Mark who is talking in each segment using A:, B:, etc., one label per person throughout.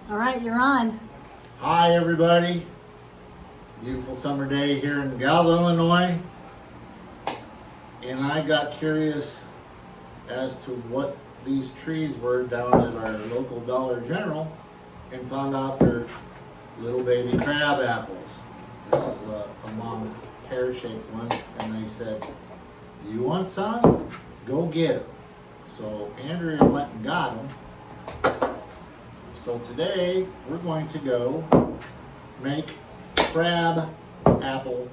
A: All right, you're on.
B: Hi everybody. Beautiful summer day here in Galva, Illinois. And I got curious as to what these trees were down at our local Dollar General and found out they're little baby crab apples. This is a long pear-shaped one, and they said, "You want some? Go get them." So Andrea went and got them. So today we're going to go make crab apple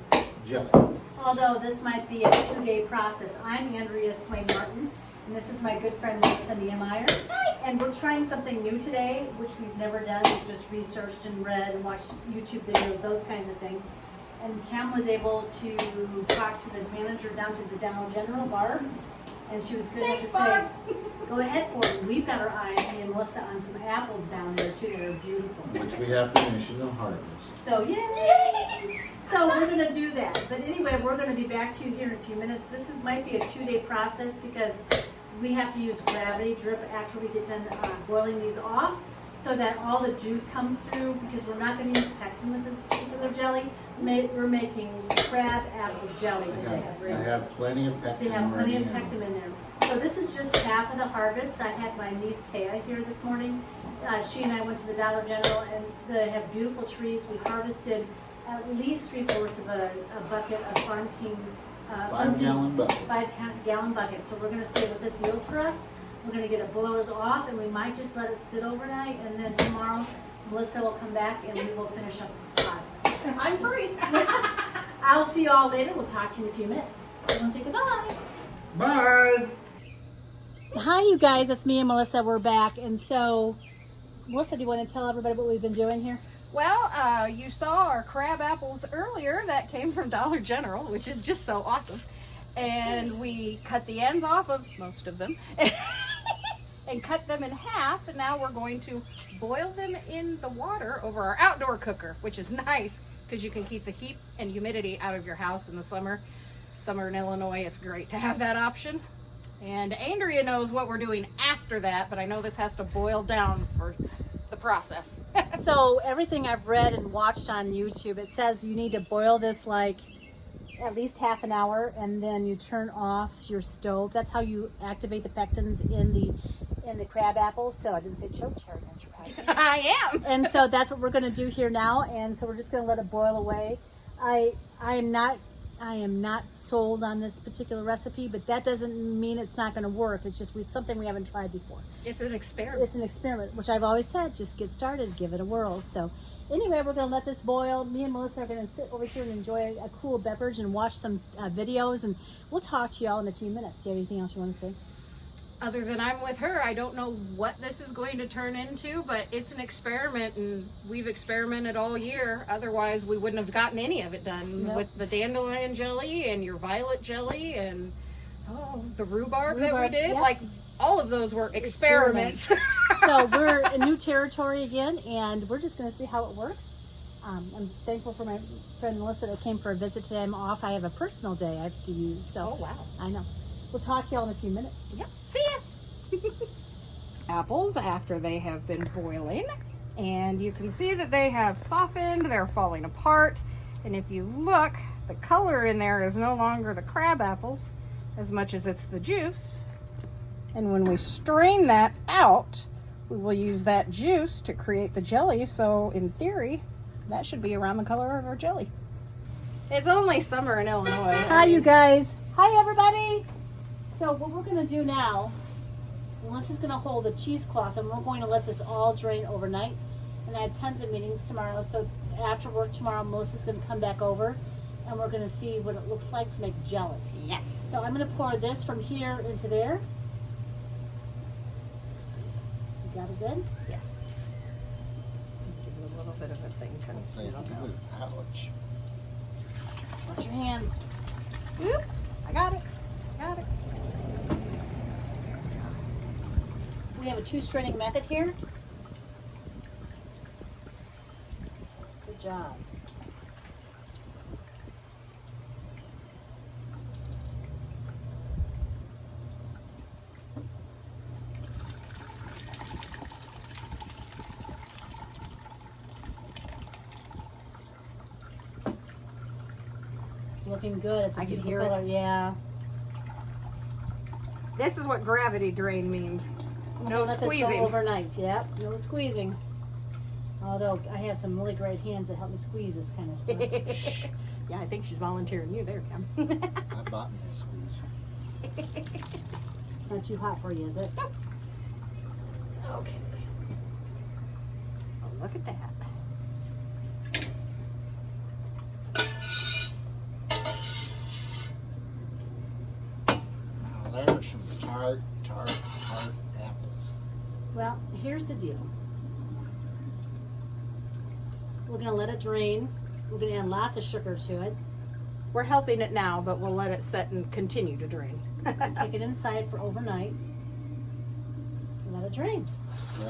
B: jelly.
A: Although this might be a 2-day process. I'm Andrea Swain Martin, and this is my good friend Lisa Niemeyer. And we're trying something new today, which we've never done. We've just researched and read and watched YouTube videos, those kinds of things. And Cam was able to talk to the manager down to the Dollar General, Barb, and she was good enough to say, go ahead for it. We've got our eyes, me and Melissa, on some apples down there too. They're beautiful.
B: Which we have permission to harvest.
A: So yay! So we're going to do that. But anyway, we're going to be back to you here in a few minutes. This might be a 2-day process because we have to use gravity drip after we get done boiling these off so that all the juice comes through, because we're not going to use pectin with this particular jelly. We're making crab apple jelly today.
B: They have plenty of pectin.
A: They have plenty of
B: already in
A: pectin in there. So this is just half of the harvest. I had my niece Taya here this morning. She and I went to the Dollar General, and they have beautiful trees. We harvested at least 3/4 of a bucket of Farm King.
B: 5-gallon bucket.
A: 5-gallon bucket. So we're going to see what this yields for us. We're going to get it boiled off, and we might just let it sit overnight, and then tomorrow Melissa will come back and we will finish up this process.
C: I'm free.
A: I'll see you all later. We'll talk to you in a few minutes. Everyone say goodbye.
B: Bye.
A: Hi, you guys. It's me and Melissa. We're back. And so, Melissa, do you want to tell everybody what we've been doing here?
C: Well, you saw our crab apples earlier that came from Dollar General, which is just so awesome. And we cut the ends off of most of them and cut them in half. And now we're going to boil them in the water over our outdoor cooker, which is nice because you can keep the heat and humidity out of your house in the summer. Summer in Illinois, it's great to have that option. And Andrea knows what we're doing after that, but I know this has to boil down for the process.
A: So everything I've read and watched on YouTube, it says you need to boil this like at least half an hour, and then you turn off your stove. That's how you activate the pectins in the crab apples. So I didn't say choke cherry,
C: I am.
A: And so that's what we're going to do here now. And so we're just going to let it boil away. I am not sold on this particular recipe, but that doesn't mean it's not going to work. It's just something we haven't tried before.
C: It's an experiment.
A: It's an experiment, which I've always said, just get started, give it a whirl. So anyway, we're going to let this boil. Me and Melissa are going to sit over here and enjoy a cool beverage and watch some videos, and we'll talk to y'all in a few minutes. Do you have anything else you want to say?
C: Other than I'm with her, I don't know what this is going to turn into, but it's an experiment, and we've experimented all year. Otherwise, we wouldn't have gotten any of it done. Nope. With the dandelion jelly and your violet jelly and the rhubarb that we did. Yep. Like, all of those were experiments.
A: So we're in new territory again, and we're just going to see how it works. I'm thankful for my friend Melissa that came for a visit today. I'm off. I have a personal day I have to use. So,
C: oh, wow.
A: I know. We'll talk to y'all in a few minutes.
C: Yep. See ya. Apples after they have been boiling, and you can see that they have softened. They're falling apart, and if you look, the color in there is no longer the crab apples as much as it's the juice. And when we strain that out, we will use that juice to create the jelly. So in theory, that should be around the color of our jelly. It's only summer in Illinois.
A: Hi, you guys. Hi, everybody. So what we're going to do now, Melissa's going to hold a cheesecloth, and we're going to let this all drain overnight. And I have tons of meetings tomorrow, so after work tomorrow, Melissa's going to come back over, and we're going to see what it looks like to make jelly.
C: Yes.
A: So I'm going to pour this from here into there. Let's see. You got it good?
C: Yes. Give it a little bit of a thing, because you don't know.
B: Ouch.
A: Watch your hands.
C: Oop, I got it. Got it.
A: We have a 2-straining method here. Good job. It's looking good. It's a
C: I can
A: beautiful
C: hear it.
A: color. Yeah.
C: This is what gravity drain means. No
A: Let this go
C: squeezing.
A: overnight. Yep. No squeezing. Although I have some really great hands that help me squeeze this kind of stuff.
C: Yeah, I think she's volunteering you there, Kim.
B: I bought me a squeeze.
A: It's not too hot for you, is it?
C: Okay. Oh, look at that.
B: Now there's some tart apples.
A: Well, here's the deal. We're gonna let it drain. We're gonna add lots of sugar to it.
C: We're helping it now, but we'll let it set and continue to drain.
A: Take it inside for overnight. And let it drain.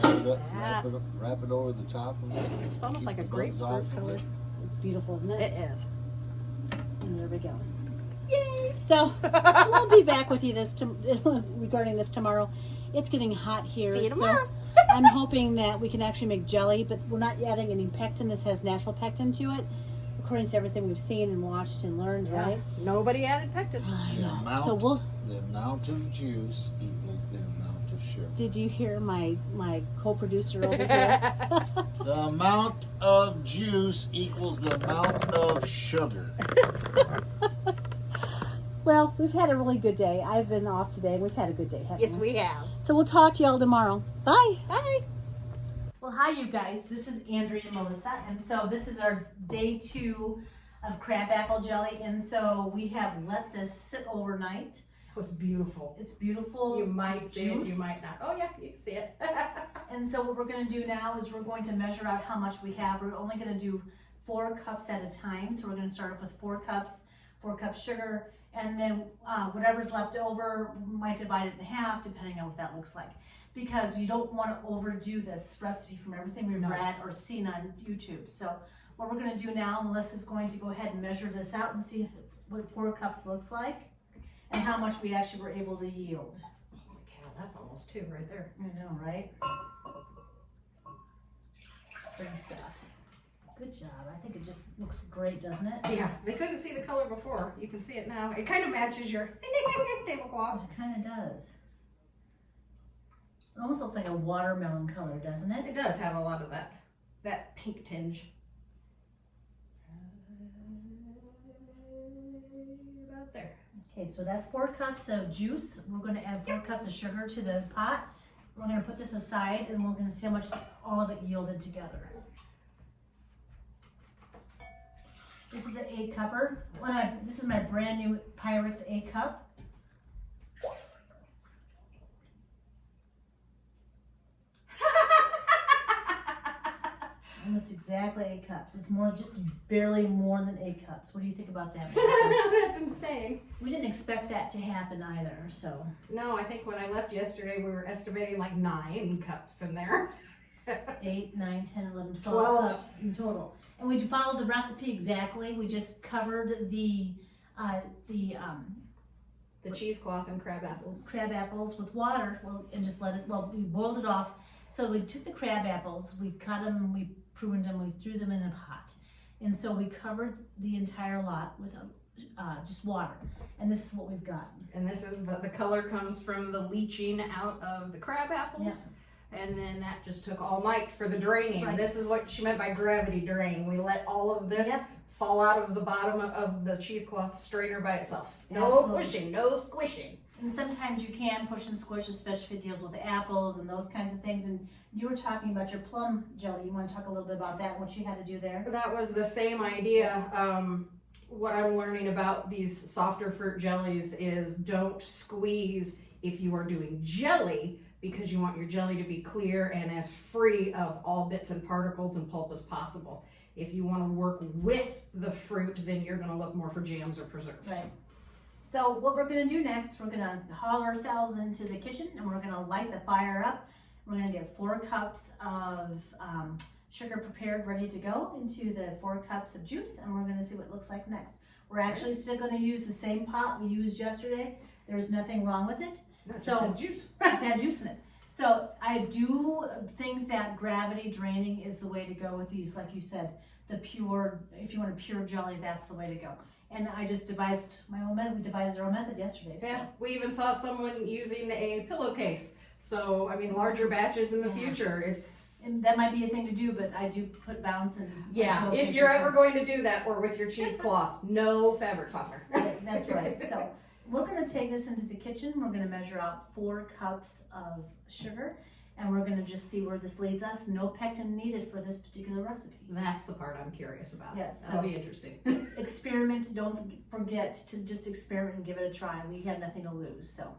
B: Wrap it over the top of it.
C: It's almost
B: Keep
C: like a
B: the bugs off
C: grapefruit
B: of
C: color.
B: it.
A: It's beautiful, isn't it?
C: It is.
A: And there we go. Yay! So we'll be back with you regarding this tomorrow. It's getting hot here,
C: See you
A: so
C: tomorrow.
A: I'm hoping that we can actually make jelly, but we're not adding any pectin. This has natural pectin to it, according to everything we've seen and watched and learned, right?
C: Nobody added pectin.
A: I
B: The
A: know.
B: amount,
A: So we'll.
B: the amount of juice equals the amount of sugar.
A: Did you hear my co-producer over here?
B: The amount of juice equals the amount of sugar.
A: Well, we've had a really good day. I've been off today. We've had a good day, haven't
C: Yes, we have.
A: So we'll talk to y'all tomorrow. Bye.
C: Bye.
A: Well, hi, you guys. This is Andrea and Melissa, and so this is our day 2 of crabapple jelly, and so we have let this sit overnight.
C: Oh, it's beautiful.
A: It's beautiful.
C: You might see it, you
A: juice.
C: might not. Oh yeah, you can see it.
A: And so what we're going to do now is we're going to measure out how much we have. We're only going to do 4 cups at a time. So we're going to start off with 4 cups sugar, and then whatever's left over, we might divide it in half depending on what that looks like. Because you don't want to overdo this recipe from everything we've read or seen on YouTube. So what we're going to do now, Melissa's going to go ahead and measure this out and see what 4 cups looks like and how much we actually were able to yield.
C: Holy cow, that's almost 2 right there.
A: I know, right? It's pretty stuff. Good job. I think it just looks great, doesn't it?
C: Yeah, they couldn't see the color before. You can see it now. It kind of matches your tablecloth.
A: It kind of does. It almost looks like a watermelon color, doesn't it?
C: It does have a lot of that pink tinge. About there.
A: Okay, so that's 4 cups of juice. We're going to add 4 cups of sugar to the pot. We're going to put this aside and we're going to see how much all of it yielded together. This is an 8-cupper. This is my brand new Pyrex 8-cup. Almost exactly 8 cups. It's more, just barely more than 8 cups. What do you think about that, Melissa?
C: That's insane.
A: We didn't expect that to happen either, so.
C: No, I think when I left yesterday, we were estimating like 9 cups in there.
A: 8, 9, 10, 11, 12
C: 12.
A: cups in total. And we followed the recipe exactly. We just covered the
C: cheesecloth and crab apples.
A: crab apples with water, and just let it, we boiled it off. So we took the crab apples, we cut them, we pruned them, we threw them in a pot. And so we covered the entire lot with just water. And this is what we've gotten.
C: And this is the color comes from the leaching out of the crab apples.
A: Yep.
C: And then that just took all night for the draining.
A: Right.
C: This is what she meant by gravity drain. We let all of this
A: Yep.
C: fall out of the bottom of the cheesecloth strainer by itself. No
A: Absolutely.
C: pushing, no squishing.
A: And sometimes you can push and squish, especially if it deals with apples and those kinds of things. And you were talking about your plum jelly. You want to talk a little bit about that and what you had to do there?
C: That was the same idea. What I'm learning about these softer fruit jellies is don't squeeze if you are doing jelly, because you want your jelly to be clear and as free of all bits and particles and pulp as possible. If you want to work with the fruit, then you're going to look more for jams or preserves.
A: Right. So what we're going to do next, we're going to haul ourselves into the kitchen and we're going to light the fire up. We're going to get 4 cups of sugar prepared, ready to go into the 4 cups of juice, and we're going to see what it looks like next. We're actually still going to use the same pot we used yesterday. There's nothing wrong with it.
C: No,
A: So-
C: just had juice.
A: It's had juice in it. So I do think that gravity draining is the way to go with these. Like you said, the pure, if you want a pure jelly, that's the way to go. And I just devised my own method. We devised our own method yesterday. So.
C: Yeah, we even saw someone using a pillowcase. So, I mean, larger batches in the future.
A: And that might be a thing to do, but I do put bounce and
C: Yeah, if you're ever going to do that, or with your cheesecloth, no fabric softener.
A: That's right. So we're going to take this into the kitchen. We're going to measure out 4 cups of sugar, and we're going to just see where this leads us. No pectin needed for this particular recipe.
C: That's the part I'm curious about.
A: Yes,
C: That'll
A: so-
C: be interesting.
A: Experiment. Don't forget to just experiment and give it a try. We had nothing to lose. So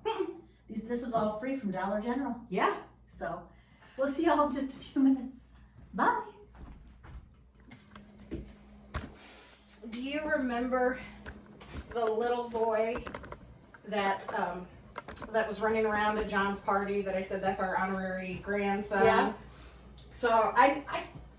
A: this was all free from Dollar General.
C: Yeah.
A: So we'll see y'all in just a few minutes. Bye.
C: Do you remember the little boy that that was running around at John's party that I said that's our honorary grandson?
A: Yeah.
C: So I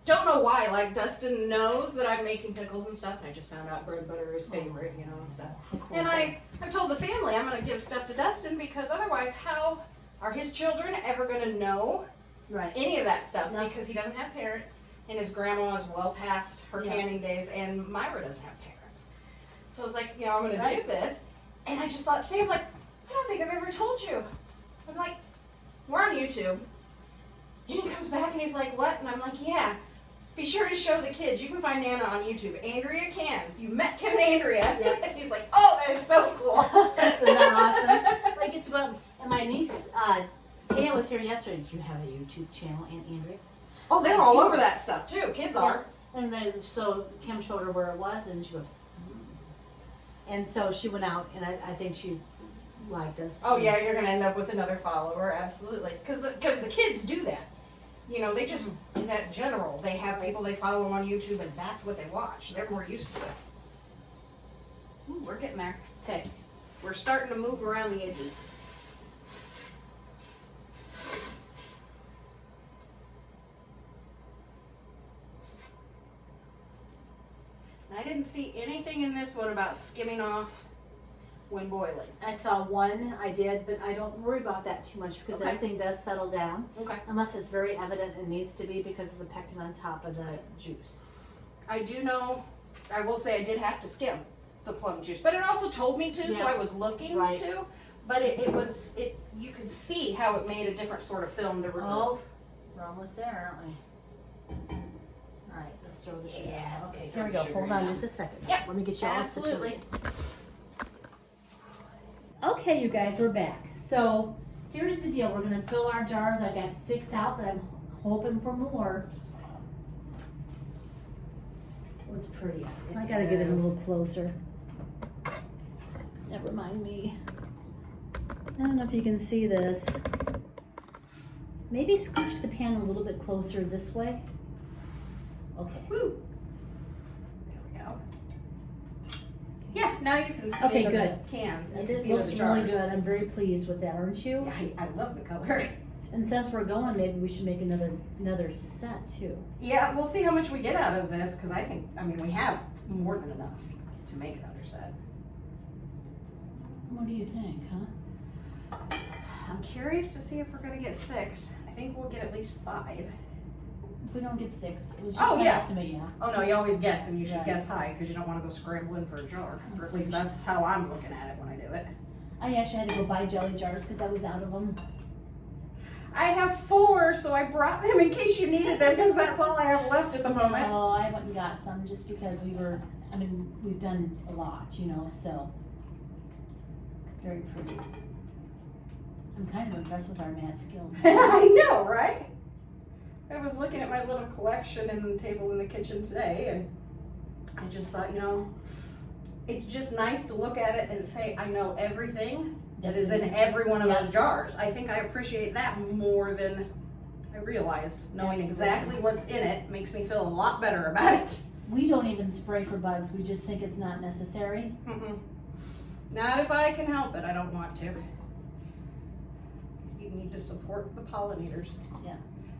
C: don't know why, like Dustin knows that I'm making pickles and stuff, and I just found out bread butter is favorite, you know, and stuff. And I've told the family I'm gonna give stuff to Dustin because otherwise how are his children ever gonna know
A: Right.
C: any of that stuff?
A: Yeah.
C: Because he doesn't have parents, and his grandma is well past her
A: Yeah.
C: canning days, and Myra doesn't have parents. So I was like, you know, I'm gonna
A: Right.
C: do this, and I just thought today, I'm like, I don't think I've ever told you. I'm like, we're on YouTube. And he comes back and he's like, what? And I'm like, yeah. Be sure to show the kids. You can find Nana on YouTube. Andrea Cans. You met Kim and Andrea.
A: Yeah.
C: And he's like, oh, that is so cool.
A: Isn't that awesome? Like it's about, and my niece, Taya was here yesterday. Do you have a YouTube channel, Aunt Andrea?
C: Oh, they're all over that stuff too. Kids are.
A: And then, so Kim showed her where it was, and she goes, and so she went out, and I think she liked us.
C: Oh yeah, you're gonna end up with another follower, absolutely. Because the kids do that. You know, they just in that general. They have people they follow on YouTube, and that's what they watch. They're more used to it. Ooh, we're getting there.
A: Okay.
C: We're starting to move around the edges. I didn't see anything in this one about skimming off when boiling.
A: I saw one, I did, but I don't worry about that too much because
C: Okay.
A: everything does settle down.
C: Okay.
A: Unless it's very evident and needs to be because of the pectin on top of the juice.
C: I do know, I will say I did have to skim the plum juice, but it also told me to, so
A: Yeah.
C: I was looking
A: Right.
C: to. But you could see how it made a different sort of film to remove.
A: Oh, we're almost there, aren't we? All right, let's throw the sugar.
C: Yeah,
A: Okay,
C: okay,
A: here we
C: throw
A: go.
C: the sugar
A: Hold on
C: in.
A: just a second.
C: Yep,
A: Let me get you all
C: absolutely.
A: situated. Okay, you guys, we're back. So here's the deal. We're gonna fill our jars. I got 6 out, but I'm hoping for more. What's pretty? I gotta get it a little closer. Never mind me. I don't know if you can see this. Maybe scooch the pan a little bit closer this way. Okay.
C: Woo. There we go. Yeah, now you can see
A: Okay,
C: the
A: good.
C: can. You can
A: This
C: see
A: looks
C: the
A: really
C: jars.
A: good. I'm very pleased with that, aren't you?
C: Yeah, I love the color.
A: And since we're going, maybe we should make another set too.
C: Yeah, we'll see how much we get out of this, because I mean, we have more than enough to make another set.
A: What do you think, huh?
C: I'm curious to see if we're gonna get 6. I think we'll get at least 5.
A: If we don't get 6, it was just
C: Oh,
A: an
C: yeah.
A: estimate, yeah.
C: Oh no, you always guess, and you should
A: Right.
C: guess high, because you don't want to go scrambling for a jar. Or at least that's how I'm looking at it when I do it.
A: I actually had to go buy jelly jars because I was out of them.
C: I have 4, so I brought them in case you needed them, because that's all I have left at the moment.
A: No, I went and got some just because we've done a lot, you know, so. Very pretty. I'm kind of impressed with our mad skills.
C: I know, right? I was looking at my little collection in the table in the kitchen today, and I just thought, you know, it's just nice to look at it and say, I know everything that is in every one of those jars. I think I appreciate that more than I realized. Knowing exactly what's in it makes me feel a lot better about it.
A: We don't even spray for bugs. We just think it's not necessary.
C: Mm-mm. Not if I can help it. I don't want to. You need to support the pollinators.
A: Yeah.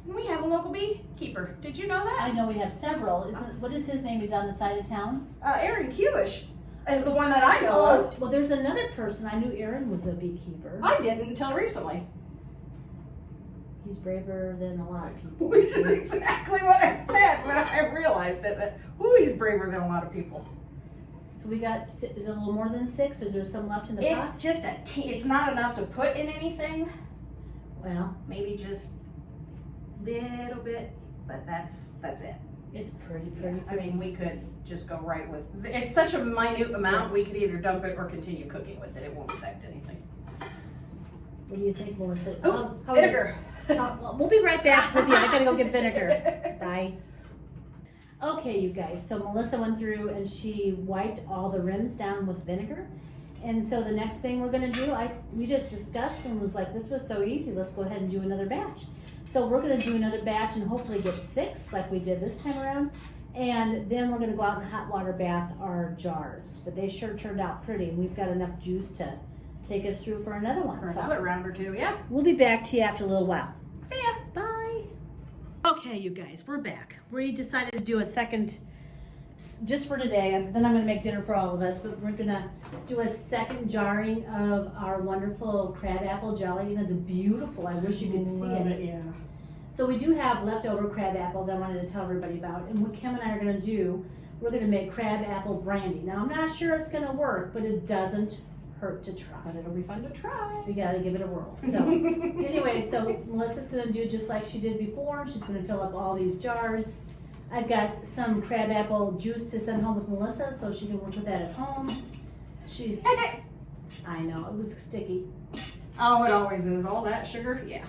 C: And we have a local beekeeper. Did you know that?
A: I know we have several. What is his name? He's on the side of town.
C: Aaron Kewish is the one that I know of.
A: Well, there's another person. I knew Aaron was a beekeeper.
C: I didn't until recently.
A: He's braver than a lot of people.
C: Which is exactly what I said when I realized it. That, ooh, he's braver than a lot of people.
A: So we got, is it a little more than 6? Is there some left in the pot?
C: It's just it's not enough to put in anything.
A: Well,
C: Maybe just little bit, but that's it.
A: it's pretty.
C: I mean, we could just go right with, it's such a minute amount, we could either dump it or continue cooking with it. It won't affect anything.
A: What do you think, Melissa?
C: Oh,
A: How are you-
C: vinegar.
A: We'll be right back with you. I gotta go get vinegar. Bye. Okay, you guys, so Melissa went through and she wiped all the rims down with vinegar. And so the next thing we're gonna do, we just discussed and was like, this was so easy, let's go ahead and do another batch. So we're gonna do another batch and hopefully get 6 like we did this time around. And then we're gonna go out and hot water bath our jars. But they sure turned out pretty, and we've got enough juice to take us through for another one.
C: For
A: So
C: another round or two, yeah.
A: we'll be back to you after a little while.
C: See ya.
A: Bye. Okay, you guys, we're back. We decided to do a second, just for today, and then I'm gonna make dinner for all of us, but we're gonna do a second jarring of our wonderful crab apple jelly, and it's beautiful. I wish you could see it.
C: Yeah.
A: So we do have leftover crab apples I wanted to tell everybody about, and what Kim and I are gonna do, we're gonna make crab apple brandy. Now, I'm not sure it's gonna work, but it doesn't hurt to try.
C: But it'll be fun to try.
A: We gotta give it a whirl. So anyway, so Melissa's gonna do just like she did before. She's gonna fill up all these jars. I've got some crab apple juice to send home with Melissa so she can work with that at home. She's, I know, it was sticky.
C: Oh, it always is. All that sugar, yeah.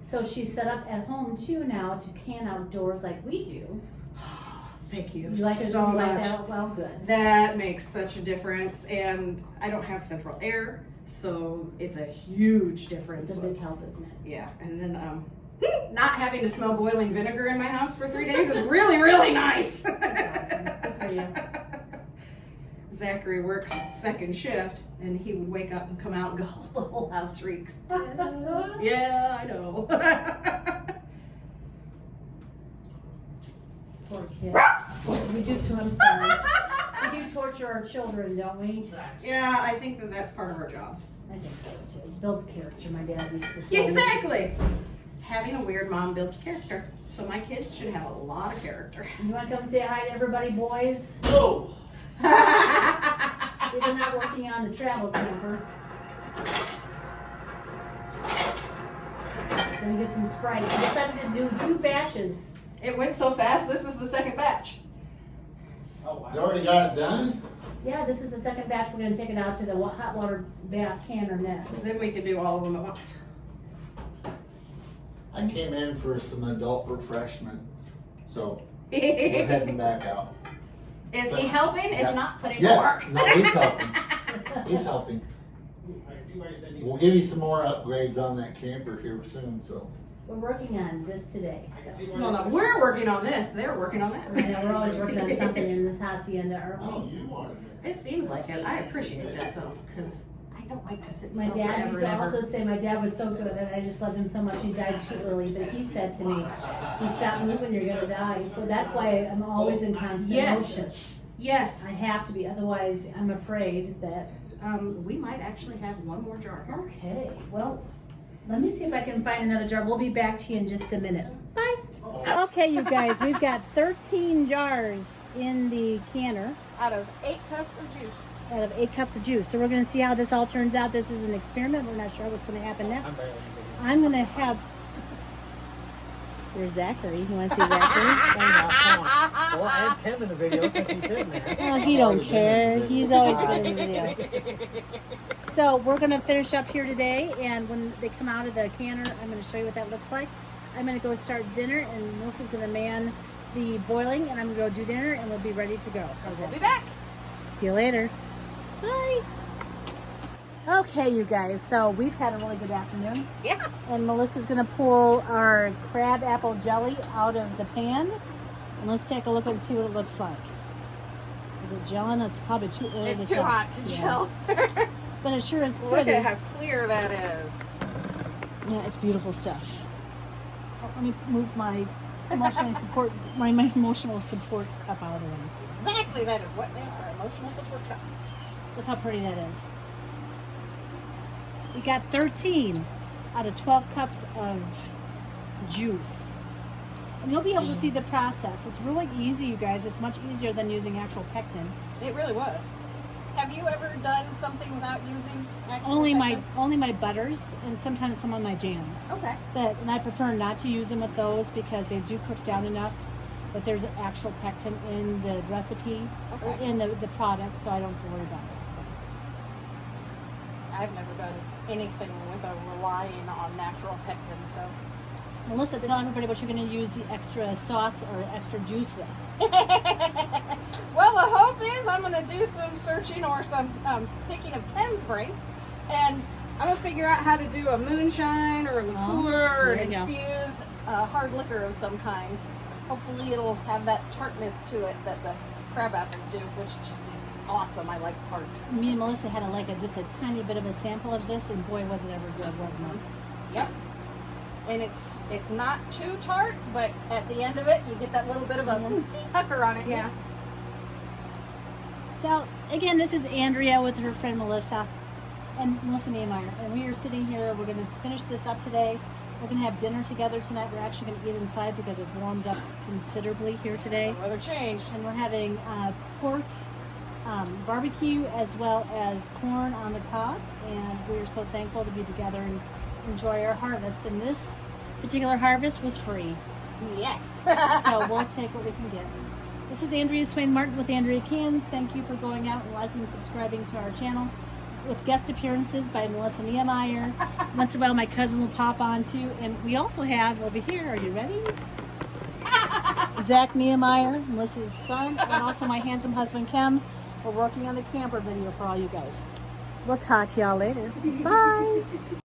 A: So she's set up at home too now to can outdoors like we do.
C: Thank you.
A: You like it
C: so
A: all like
C: much.
A: that? Well, good.
C: That makes such a difference, and I don't have central air, so it's a huge difference.
A: It's a big help, isn't it?
C: Yeah, and then not having to smell boiling vinegar in my house for 3 days is really, really nice.
A: That's awesome. Good for you.
C: Zachary works second shift, and he would wake up and come out and go, the whole house reeks. Yeah, I know.
A: Poor kid. We do to him, sorry. We do torture our children, don't we?
C: Yeah, I think that's part of our jobs.
A: I think so too. It builds character, my dad used to say.
C: Exactly. Having a weird mom builds character. So my kids should have a lot of character.
A: You want to come say hi to everybody, boys?
B: Oh,
A: We're not working on the travel camper. Gonna get some Sprite. We decided to do 2 batches.
C: It went so fast, this is the second batch.
B: you already got it done?
A: Yeah, this is the second batch. We're gonna take it out to the hot water bath canner next.
C: Then we could do all of them at once.
B: I came in for some adult refreshment, so we're heading back out.
C: Is he helping? If not, put it to
B: Yes,
C: work.
B: no, he's helping. He's helping. We'll give you some more upgrades on that camper here soon, so.
A: We're working on this today, so.
C: No, we're working on this. They're working on that.
A: Yeah, we're always working on something in this hacienda, aren't we?
B: Oh, you wanted it.
C: It seems like it. I appreciate that though, because I don't like to sit
A: My
C: still
A: dad
C: forever
A: used to
C: and ever.
A: also say my dad was so good and I just loved him so much. He died too early, but he said to me, "You stop moving, you're gonna die." So that's why I'm always in constant
C: Yes.
A: motion.
C: Yes.
A: I have to be, otherwise I'm afraid that.
C: We might actually have one more jar here.
A: Okay, well, let me see if I can find another jar. We'll be back to you in just a minute. Bye. Okay, you guys, we've got 13 jars in the canner
C: Out of 8 cups of juice.
A: out of 8 cups of juice. So we're gonna see how this all turns out. This is an experiment. We're not sure what's gonna happen next. I'm gonna have. There's Zachary. You want to see Zachary?
D: Well, I had Tim in the video since he's in there.
A: Oh, he don't care. He's always good in the video. So we're gonna finish up here today, and when they come out of the canner, I'm gonna show you what that looks like. I'm gonna go start dinner, and Melissa's gonna man the boiling, and I'm gonna go do dinner, and we'll be ready to go. How's
C: We'll
A: that?
C: be back.
A: See you later. Bye. Okay, you guys. So we've had a really good afternoon.
C: Yeah.
A: And Melissa's gonna pull our crab apple jelly out of the pan. And let's take a look and see what it looks like. Is it gelling? It's probably too early
C: It's
A: to
C: too
A: tell.
C: hot to
A: Yeah.
C: gel.
A: But it sure is
C: Look
A: pretty.
C: at how clear that is.
A: Yeah, it's beautiful stuff. Oh, let me move my emotional support cup out of the way.
C: Exactly, that is what they are. Emotional support cups.
A: Look how pretty that is. We got 13 out of 12 cups of juice. And you'll be able to see the process. It's really easy, you guys. It's much easier than using actual pectin.
C: It really was. Have you ever done something without using actual
A: Only
C: pectin?
A: my butters and sometimes some of my jams.
C: Okay.
A: And I prefer not to use them with those because they do cook down enough that there's actual pectin in the recipe or
C: Okay.
A: in the product, so I don't have to worry about it. So.
C: I've never done anything with relying on natural pectin, so.
A: Melissa, tell everybody what you're going to use the extra sauce or extra juice with.
C: Well, the hope is I'm going to do some searching or some picking of Ken's brain, and I'm going to figure out how to do a moonshine or a liqueur or
A: there
C: an
A: you go.
C: infused hard liquor of some kind. Hopefully it'll have that tartness to it that the crab apples do, which is just awesome. I like tart.
A: Me and Melissa had just a tiny bit of a sample of this, and boy, was it ever good, wasn't it?
C: Yep. And it's not too tart, but at the end of it, you get that little bit of a pucker on it. Yeah.
A: So, again, this is Andrea with her friend Melissa and Melissa Nehmeyer. And we are sitting here. We're going to finish this up today. We're going to have dinner together tonight. We're actually going to eat inside because it's warmed up considerably here today.
C: The weather changed.
A: And we're having pork barbecue as well as corn on the cob. And we are so thankful to be together and enjoy our harvest. And this particular harvest was free.
C: Yes.
A: So we'll take what we can get. This is Andrea Swain Martin with Andrea Cans. Thank you for going out and liking and subscribing to our channel. With guest appearances by Melissa Nehmeyer. Once in a while my cousin will pop on too. And we also have over here, are you ready? Zach Nehmeyer, Melissa's son, and also my handsome husband Kem. We're working on the camper video for all you guys. We'll talk to y'all later. Bye.